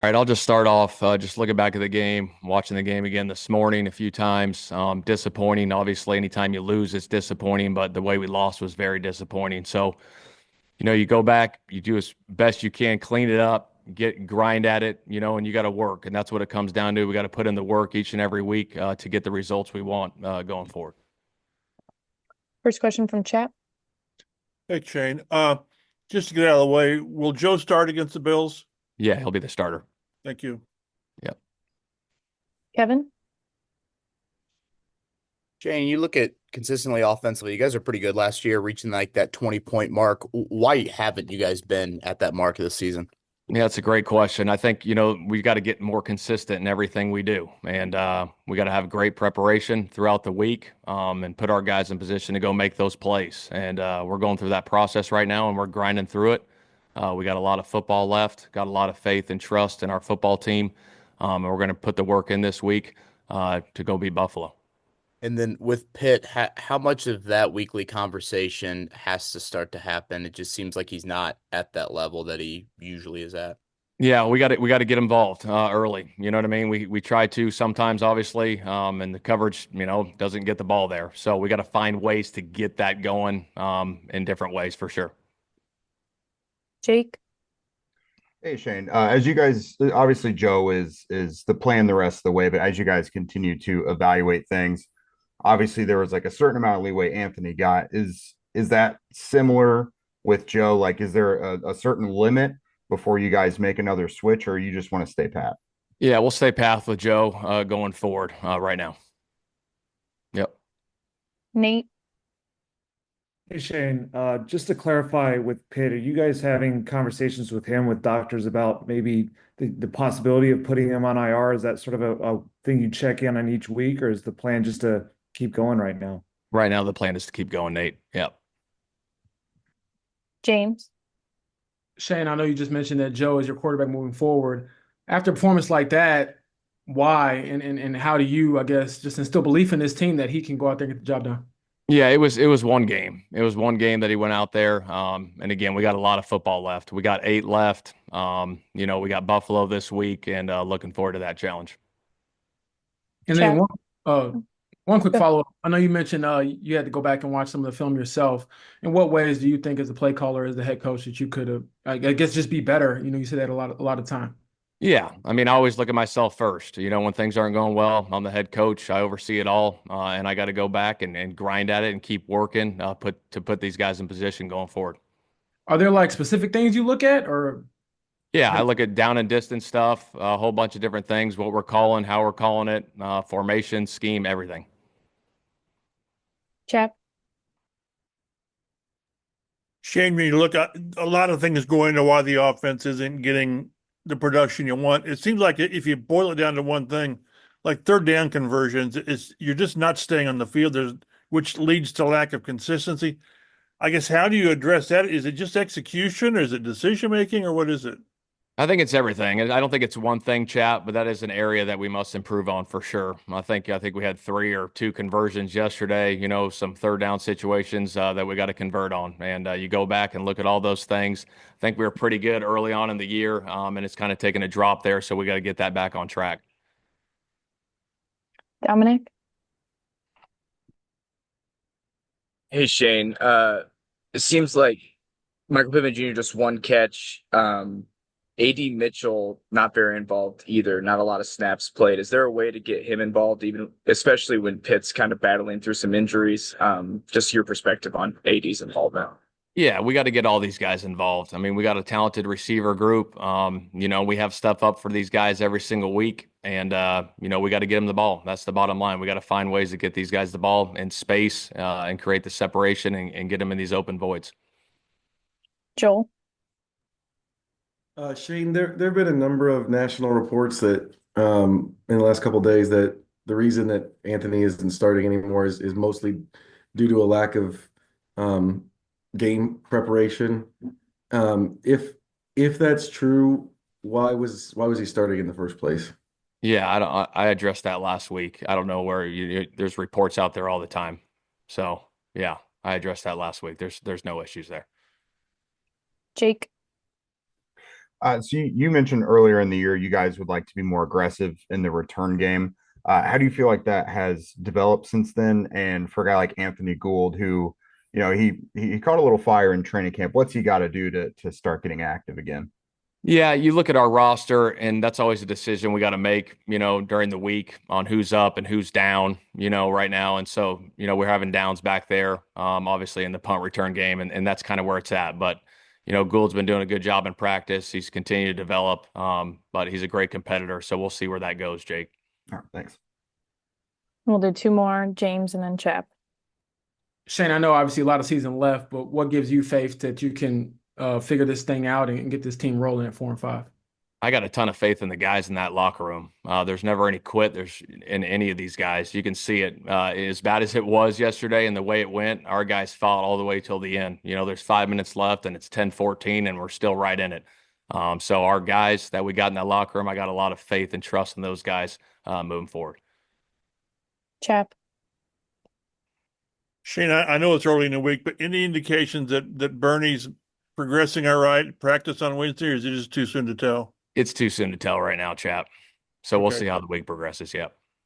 All right, I'll just start off just looking back at the game, watching the game again this morning a few times. Disappointing. Obviously, anytime you lose, it's disappointing, but the way we lost was very disappointing. So, you go back, you do as best you can, clean it up, grind at it, and you got to work. And that's what it comes down to. We got to put in the work each and every week to get the results we want going forward. First question from chat. Hey, Shane. Just to get out of the way, will Joe start against the Bills? Yeah, he'll be the starter. Thank you. Yep. Kevin? Shane, you look at consistently offensively, you guys are pretty good last year, reaching like that 20-point mark. Why haven't you guys been at that mark of the season? Yeah, that's a great question. I think, we got to get more consistent in everything we do. And we got to have great preparation throughout the week and put our guys in position to go make those plays. And we're going through that process right now and we're grinding through it. We got a lot of football left, got a lot of faith and trust in our football team. And we're going to put the work in this week to go beat Buffalo. And then with Pitt, how much of that weekly conversation has to start to happen? It just seems like he's not at that level that he usually is at. Yeah, we got to get involved early. You know what I mean? We try to sometimes, obviously, and the coverage, doesn't get the ball there. So we got to find ways to get that going in different ways for sure. Jake? Hey Shane, as you guys obviously Joe is the plan the rest of the way, but as you guys continue to evaluate things, obviously there was like a certain amount of leeway Anthony got. Is that similar with Joe? Like, is there a certain limit before you guys make another switch, or you just want to stay pat? Yeah, we'll stay path with Joe going forward right now. Yep. Nate? Hey Shane, just to clarify with Pitt, are you guys having conversations with him, with doctors about maybe the possibility of putting him on IR? Is that sort of a thing you check in on each week, or is the plan just to keep going right now? Right now, the plan is to keep going, Nate. Yep. James? Shane, I know you just mentioned that Joe is your quarterback moving forward. After a performance like that, why and how do you, I guess, just instill belief in this team that he can go out there and get the job done? Yeah, it was one game. It was one game that he went out there. And again, we got a lot of football left. We got 8 left. We got Buffalo this week and looking forward to that challenge. And Chat. then one quick follow-up. I know you mentioned you had to go back and watch some of the film yourself. In what ways do you think, as a play caller, as the head coach, that you could have, I guess, just be better? You say that a lot of time. Yeah, I mean, I always look at myself first. When things aren't going well, I'm the head coach. I oversee it all, and I got to go back and grind at it and keep working, put these guys in position going forward. Are there like specific things you look at, or Yeah, I look at down and distance stuff, a whole bunch of different things, what we're calling, how we're calling it, formation, scheme, everything. Chat? Shane, when you look at a lot of things go into why the offense isn't getting the production you want. It seems like if you boil it down to one thing, like third down conversions, you're just not staying on the field. Which leads to lack of consistency. I guess, how do you address that? Is it just execution, or is it decision making, or what is it? I think it's everything. I don't think it's one thing, chat, but that is an area that we must improve on for sure. I think we had 3 or 2 conversions yesterday, some third down situations that we got to convert on. And you go back and look at all those things. I think we were pretty good early on in the year, and it's kind of taken a drop there. So we got to get that back on track. Dominic? Hey Shane, it seems like Michael Pittman Jr. just one catch. AD Mitchell not very involved either. Not a lot of snaps played. Is there a way to get him involved, even especially when Pitt's kind of battling through some injuries? Just your perspective on AD's involvement. Yeah, we got to get all these guys involved. I mean, we got a talented receiver group. We have stuff up for these guys every single week, and we got to get them the ball. That's the bottom line. We got to find ways to get these guys the ball in space and create the separation and get them in these open voids. Joel? Shane, there have been a number of national reports that in the last couple of days that the reason that Anthony isn't starting anymore is mostly due to a lack of game preparation. If that's true, why was he starting in the first place? Yeah, I addressed that last week. I don't know where there's reports out there all the time. So yeah, I addressed that last week. There's no issues there. Jake? So you mentioned earlier in the year you guys would like to be more aggressive in the return game. How do you feel like that has developed since then? And for a guy like Anthony Gould, who, he caught a little fire in training camp, what's he got to do to start getting active again? Yeah, you look at our roster, and that's always a decision we got to make, during the week on who's up and who's down, right now. And so, we're having downs back there, obviously in the punt return game, and that's kind of where it's at. But, Gould's been doing a good job in practice. He's continued to develop, but he's a great competitor. So we'll see where that goes, Jake. All right, thanks. We'll do two more, James and then Chap. Shane, I know obviously a lot of season left, but what gives you faith that you can figure this thing out and get this team rolling at 4-5? I got a ton of faith in the guys in that locker room. There's never any quit. There's in any of these guys. You can see it. As bad as it was yesterday and the way it went, our guys fought all the way till the end. There's 5 minutes left and it's 10-14 and we're still right in it. So our guys that we got in that locker room, I got a lot of faith and trust in those guys moving forward. Chap. Shane, I know it's early in the week, but any indications that Bernie's progressing all right, practice on Wednesday, or is it just too soon to tell? It's too soon to tell right now, chap. So we'll Okay. see how the week progresses. Yep.